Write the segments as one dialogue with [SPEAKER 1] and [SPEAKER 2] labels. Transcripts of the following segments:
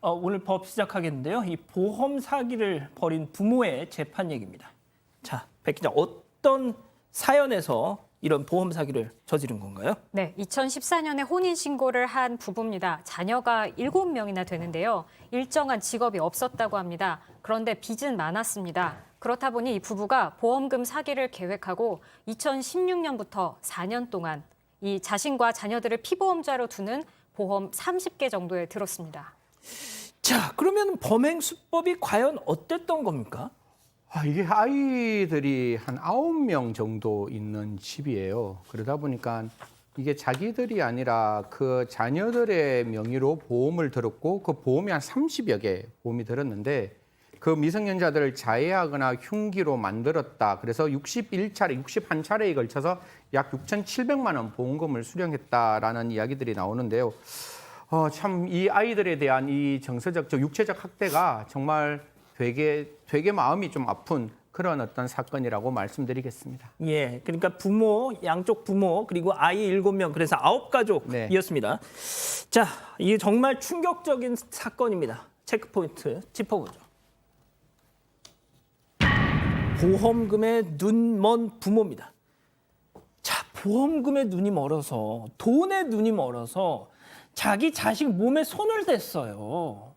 [SPEAKER 1] 오늘 법 시작하겠는데요. 이 보험 사기를 벌인 부모의 재판 얘기입니다. 자, 백 기자, 어떤 사연에서 이런 보험 사기를 저지른 건가요?
[SPEAKER 2] 네, 2014년에 혼인신고를 한 부부입니다. 자녀가 7명이나 되는데요. 일정한 직업이 없었다고 합니다. 그런데 빚은 많았습니다. 그렇다 보니 이 부부가 보험금 사기를 계획하고 2016년부터 4년 동안 이 자신과 자녀들을 피보험자로 두는 보험 30개 정도에 들었습니다.
[SPEAKER 1] 자, 그러면 범행 수법이 과연 어땠던 겁니까?
[SPEAKER 3] 이게 아이들이 한 9명 정도 있는 집이에요. 그러다 보니까 이게 자기들이 아니라 그 자녀들의 명의로 보험을 들었고 그 보험이 한 30여 개 보험이 들었는데 그 미성년자들을 자해하거나 흉기로 만들었다. 그래서 61차례에 걸쳐서 약 6,700만 원 보험금을 수령했다라는 이야기들이 나오는데요. 참 이 아이들에 대한 이 정서적, 육체적 학대가 정말 되게 마음이 좀 아픈 그런 어떤 사건이라고 말씀드리겠습니다.
[SPEAKER 1] 예, 그러니까 부모, 양쪽 부모, 그리고 아이 7명, 그래서 9가족이었습니다. 자, 이게 정말 충격적인 사건입니다. 체크포인트 짚어보죠. 보험금에 눈 먼 부모입니다. 자, 보험금에 눈이 멀어서, 돈에 눈이 멀어서 자기 자식 몸에 손을 댔어요.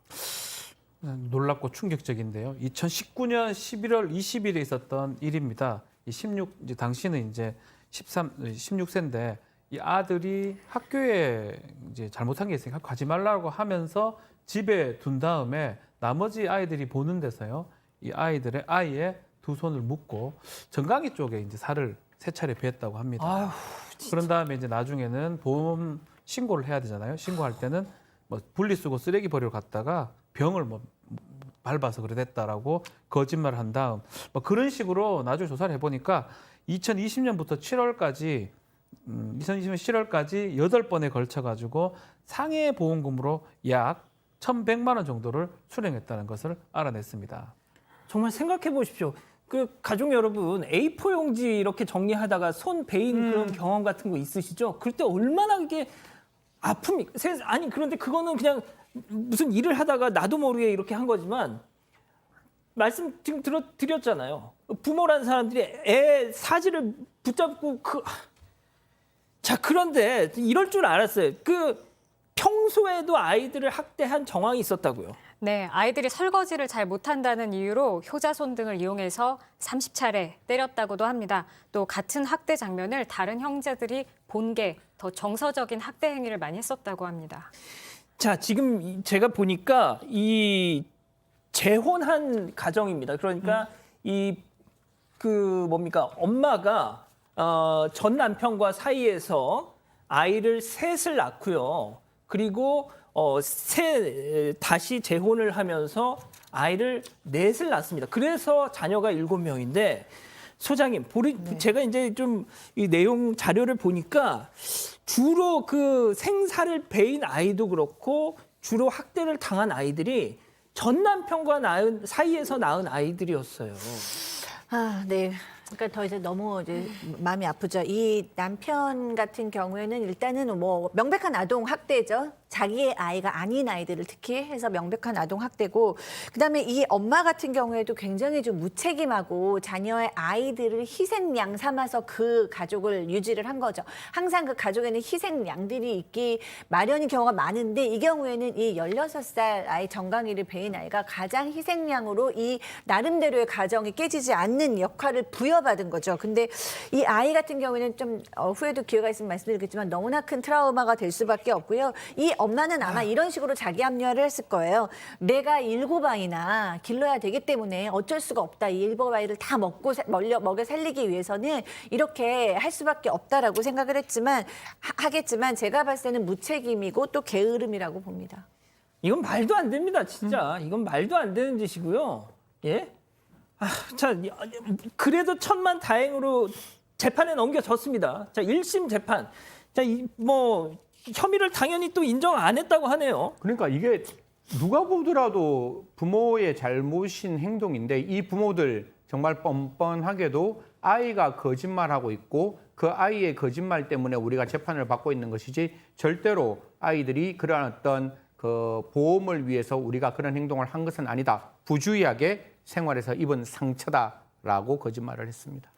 [SPEAKER 4] 놀랍고 충격적인데요. 2019년 11월 20일에 있었던 일입니다. 이제 당시는 이제 16세인데 이 아들이 학교에 이제 잘못한 게 있으니까 가지 말라고 하면서 집에 둔 다음에 나머지 아이들이 보는 데서요. 이 아이의 두 손을 묶고 정강이 쪽에 이제 살을 3차례 베었다고 합니다.
[SPEAKER 1] 아휴,
[SPEAKER 4] 그런 다음에 이제 나중에는 보험 신고를 해야 되잖아요. 신고할 때는 뭐 분리수거 쓰레기 버리러 갔다가 병을 뭐 밟아서 그래 됐다라고 거짓말을 한 다음 뭐 그런 식으로 나중에 조사를 해보니까 2020년부터 7월까지 2020년 7월까지 8번에 걸쳐가지고 상해 보험금으로 약 1,100만 원 정도를 수령했다는 것을 알아냈습니다.
[SPEAKER 1] 정말 생각해 보십시오. 그 가족 여러분, A4 용지 이렇게 정리하다가 손 베인 그런 경험 같은 거 있으시죠? 그럴 때 얼마나 이게 아픕니까? 아니, 그런데 그거는 그냥 무슨 일을 하다가 나도 모르게 이렇게 한 거지만 말씀 지금 드렸잖아요. 부모라는 사람들이 애 사지를 붙잡고 자, 그런데 이럴 줄 알았어요. 평소에도 아이들을 학대한 정황이 있었다고요.
[SPEAKER 2] 네, 아이들이 설거지를 잘 못한다는 이유로 효자손 등을 이용해서 30차례 때렸다고도 합니다. 또 같은 학대 장면을 다른 형제들이 본 게 더 정서적인 학대 행위를 많이 했었다고 합니다.
[SPEAKER 1] 자, 지금 제가 보니까 이 재혼한 가정입니다. 그러니까 엄마가 전 남편과 사이에서 아이를 셋을 낳고요. 그리고 다시 재혼을 하면서 아이를 넷을 낳습니다. 그래서 자녀가 7명인데 소장님, 제가 이제 좀 이 내용 자료를 보니까 주로 그 생사를 베인 아이도 그렇고 주로 학대를 당한 아이들이 전 남편과 사이에서 낳은 아이들이었어요.
[SPEAKER 5] 네. 그러니까 더 이제 너무 이제 마음이 아프죠. 이 남편 같은 경우에는 일단은 뭐 명백한 아동 학대죠. 자기의 아이가 아닌 아이들을 특히 해서 명백한 아동 학대고, 그다음에 이 엄마 같은 경우에도 굉장히 좀 무책임하고 자녀의 아이들을 희생양 삼아서 그 가족을 유지를 한 거죠. 항상 그 가족에는 희생양들이 있기 마련인 경우가 많은데 이 경우에는 이 16살 아이 정강이를 베인 아이가 가장 희생양으로 이 나름대로의 가정이 깨지지 않는 역할을 부여받은 거죠. 근데 이 아이 같은 경우에는 좀 후에도 기회가 있으면 말씀드리겠지만 너무나 큰 트라우마가 될 수밖에 없고요. 이 엄마는 아마 이런 식으로 자기 합리화를 했을 거예요. 내가 7아이나 길러야 되기 때문에 어쩔 수가 없다. 이 7아이를 다 먹여 살리기 위해서는 이렇게 할 수밖에 없다라고 생각을 하겠지만 제가 봤을 때는 무책임이고 또 게으름이라고 봅니다.
[SPEAKER 1] 이건 말도 안 됩니다, 진짜. 이건 말도 안 되는 짓이고요. 예? 자, 그래도 천만다행으로 재판에 넘겨졌습니다. 자, 1심 재판. 자, 혐의를 당연히 또 인정 안 했다고 하네요.
[SPEAKER 3] 그러니까 이게 누가 보더라도 부모의 잘못인 행동인데 이 부모들 정말 뻔뻔하게도 아이가 거짓말하고 있고 그 아이의 거짓말 때문에 우리가 재판을 받고 있는 것이지 절대로 아이들이 그러한 어떤 그 보험을 위해서 우리가 그런 행동을 한 것은 아니다. 부주의하게 생활에서 입은 상처다라고 거짓말을 했습니다.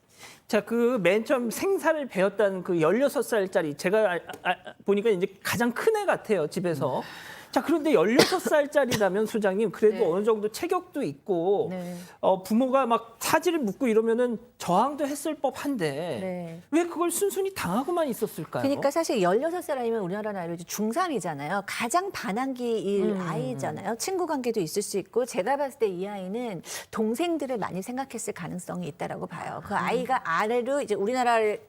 [SPEAKER 1] 자, 그 맨 처음 생사를 배웠다는 그 16살짜리 제가 보니까 이제 가장 큰 애 같아요, 집에서. 자, 그런데 16살짜리라면 소장님 그래도
[SPEAKER 5] 네.
[SPEAKER 1] 어느 정도 체격도 있고
[SPEAKER 5] 네.
[SPEAKER 1] 부모가 막 사지를 묻고 이러면은 저항도 했을 법한데
[SPEAKER 5] 네.
[SPEAKER 1] 왜 그걸 순순히 당하고만 있었을까요?
[SPEAKER 5] 그러니까 사실 16살 아니면 우리나라 나이로 이제 중3이잖아요. 가장 반항기일 아이잖아요. 친구 관계도 있을 수 있고 제가 봤을 때 이 아이는 동생들을 많이 생각했을 가능성이 있다라고 봐요. 그 아이가 아래로 이제 우리나라의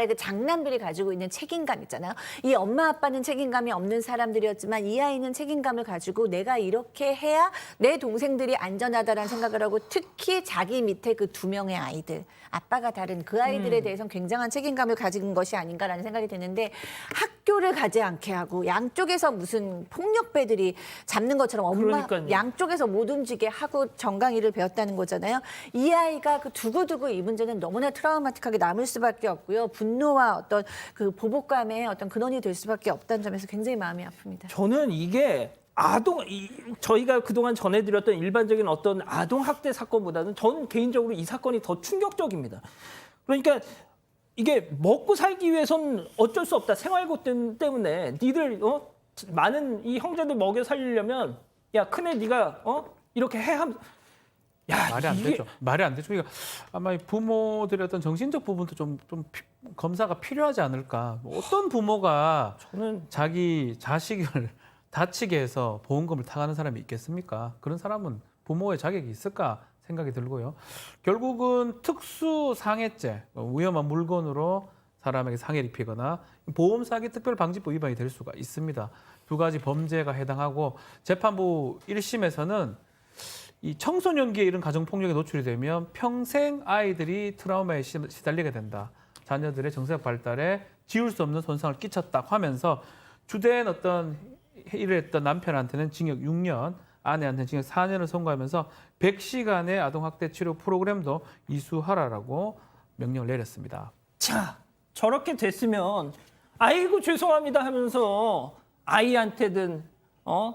[SPEAKER 5] 그 장남들이 가지고 있는 책임감 있잖아요. 이 엄마 아빠는 책임감이 없는 사람들이었지만 이 아이는 책임감을 가지고 내가 이렇게 해야 내 동생들이 안전하다라는 생각을 하고 특히 자기 밑에 그 2명의 아이들, 아빠가 다른 그 아이들에 대해서는 굉장한 책임감을 가진 것이 아닌가라는 생각이 드는데 학교를 가지 않게 하고 양쪽에서 무슨 폭력배들이 잡는 것처럼 엄마
[SPEAKER 1] 그러니까요.
[SPEAKER 5] 양쪽에서 못 움직게 하고 정강이를 배웠다는 거잖아요. 이 아이가 그 두고두고 이 문제는 너무나 트라우마틱하게 남을 수밖에 없고요. 분노와 어떤 그 보복감의 어떤 근원이 될 수밖에 없다는 점에서 굉장히 마음이 아픕니다.
[SPEAKER 1] 저는 이게 저희가 그동안 전해드렸던 일반적인 어떤 아동 학대 사건보다는 저는 개인적으로 이 사건이 더 충격적입니다. 그러니까 이게 먹고 살기 위해선 어쩔 수 없다. 생활고 때문에 니들 많은 이 형제들 먹여 살리려면 야 큰애 네가 이렇게 해 하면 야
[SPEAKER 4] 말이 안
[SPEAKER 1] 이게
[SPEAKER 4] 되죠. 말이 안 되죠. 그러니까 아마 이 부모들의 어떤 정신적 부분도 좀 검사가 필요하지 않을까. 어떤 부모가
[SPEAKER 1] 저는
[SPEAKER 4] 자기 자식을 다치게 해서 보험금을 타가는 사람이 있겠습니까? 그런 사람은 부모의 자격이 있을까 생각이 들고요. 결국은 특수 상해죄, 위험한 물건으로 사람에게 상해를 입히거나 보험 사기 특별방지법 위반이 될 수가 있습니다. 2가지 범죄가 해당하고 재판부 1심에서는 이 청소년기에 이런 가정폭력에 노출이 되면 평생 아이들이 트라우마에 시달리게 된다. 자녀들의 정서적 발달에 지울 수 없는 손상을 끼쳤다 하면서 주된 어떤 일을 했던 남편한테는 징역 6년, 아내한테는 징역 4년을 선고하면서 100시간의 아동학대 치료 프로그램도 이수하라라고 명령을 내렸습니다.
[SPEAKER 1] 자 저렇게 됐으면 아이고 죄송합니다 하면서 아이한테든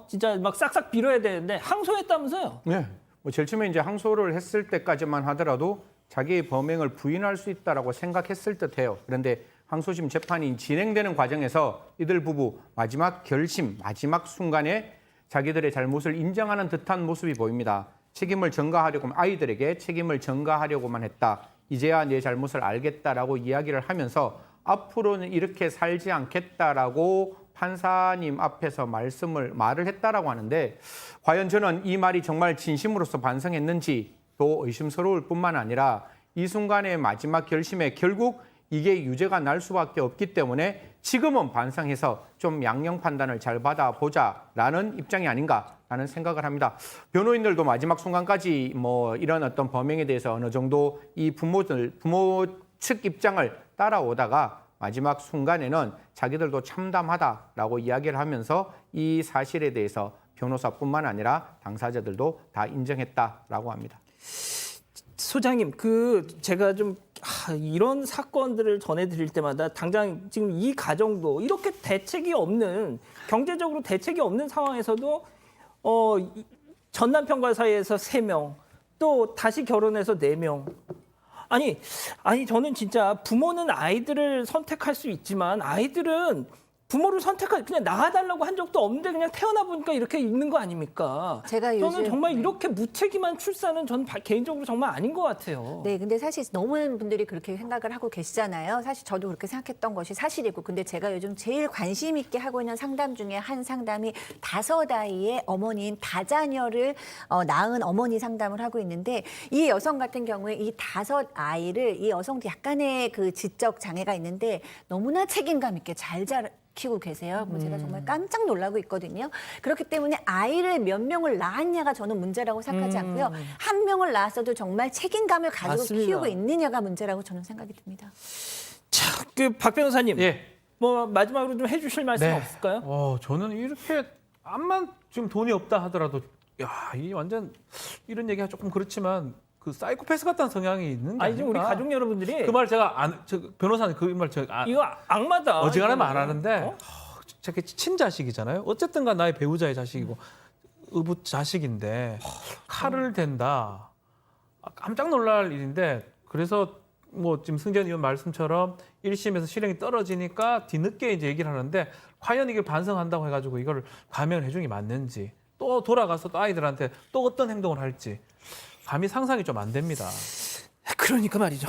[SPEAKER 1] 진짜 막 싹싹 빌어야 되는데 항소했다면서요?
[SPEAKER 3] 네. 뭐 제일 처음에 이제 항소를 했을 때까지만 하더라도 자기의 범행을 부인할 수 있다라고 생각했을 듯해요. 그런데 항소심 재판이 진행되는 과정에서 이들 부부 마지막 결심, 마지막 순간에 자기들의 잘못을 인정하는 듯한 모습이 보입니다. 책임을 전가하려고 아이들에게 책임을 전가하려고만 했다. 이제야 내 잘못을 알겠다라고 이야기를 하면서 앞으로는 이렇게 살지 않겠다라고 판사님 앞에서 말을 했다라고 하는데 과연 저는 이 말이 정말 진심으로서 반성했는지 또 의심스러울 뿐만 아니라 이 순간의 마지막 결심에 결국 이게 유죄가 날 수밖에 없기 때문에 지금은 반성해서 좀 양형 판단을 잘 받아보자라는 입장이 아닌가라는 생각을 합니다. 변호인들도 마지막 순간까지 뭐 이런 어떤 범행에 대해서 어느 정도 이 부모 측 입장을 따라오다가 마지막 순간에는 자기들도 참담하다라고 이야기를 하면서 이 사실에 대해서 변호사뿐만 아니라 당사자들도 다 인정했다라고 합니다.
[SPEAKER 1] 소장님, 제가 좀 이런 사건들을 전해드릴 때마다 당장 지금 이 가정도 이렇게 대책이 없는 경제적으로 대책이 없는 상황에서도 전 남편과 사이에서 3명 또 다시 결혼해서 4명. 아니 저는 진짜 부모는 아이들을 선택할 수 있지만 아이들은 부모를 그냥 낳아달라고 한 적도 없는데 그냥 태어나 보니까 이렇게 있는 거 아닙니까?
[SPEAKER 5] 제가
[SPEAKER 1] 저는
[SPEAKER 5] 요즘
[SPEAKER 1] 정말 이렇게 무책임한 출산은 전 개인적으로 정말 아닌 것 같아요.
[SPEAKER 5] 네, 근데 사실 너무 분들이 그렇게 생각을 하고 계시잖아요. 사실 저도 그렇게 생각했던 것이 사실이고, 근데 제가 요즘 제일 관심 있게 하고 있는 상담 중에 한 상담이 5아이의 어머니인 다자녀를 낳은 어머니 상담을 하고 있는데, 이 여성 같은 경우에 이 5아이를 이 여성도 약간의 그 지적 장애가 있는데 너무나 책임감 있게 잘 키우고 계세요. 제가 정말 깜짝 놀라고 있거든요. 그렇기 때문에 아이를 몇 명을 낳았냐가 저는 문제라고 생각하지 않고요. 한 명을 낳았어도 정말 책임감을 가지고
[SPEAKER 1] 맞습니다.
[SPEAKER 5] 키우고 있느냐가 문제라고 저는 생각이 듭니다.
[SPEAKER 1] 자, 박 변호사님,
[SPEAKER 4] 예.
[SPEAKER 1] 뭐 마지막으로 좀 해주실 말씀 없을까요?
[SPEAKER 4] 저는 이렇게 암만 지금 돈이 없다 하더라도 이 완전 이런 얘기가 조금 그렇지만 그 사이코패스 같다는 성향이 있는 게
[SPEAKER 1] 아니 지금 우리
[SPEAKER 4] 아닐까?
[SPEAKER 1] 가족 여러분들이
[SPEAKER 4] 그 말 제가 변호사님 그 말 제가
[SPEAKER 1] 이거 악마다.
[SPEAKER 4] 어지간하면 안
[SPEAKER 1] 이거는.
[SPEAKER 4] 하는데 자기 친자식이잖아요. 어쨌든간 나의 배우자의 자식이고 의붓 자식인데 칼을 댄다. 깜짝 놀랄 일인데 그래서 뭐 지금 승전 의원 말씀처럼 1심에서 실형이 떨어지니까 뒤늦게 이제 얘기를 하는데 과연 이걸 반성한다고 해가지고 이걸 감형해 준 게 맞는지 또 돌아가서 또 아이들한테 또 어떤 행동을 할지 감히 상상이 좀 안 됩니다.
[SPEAKER 1] 그러니까 말이죠.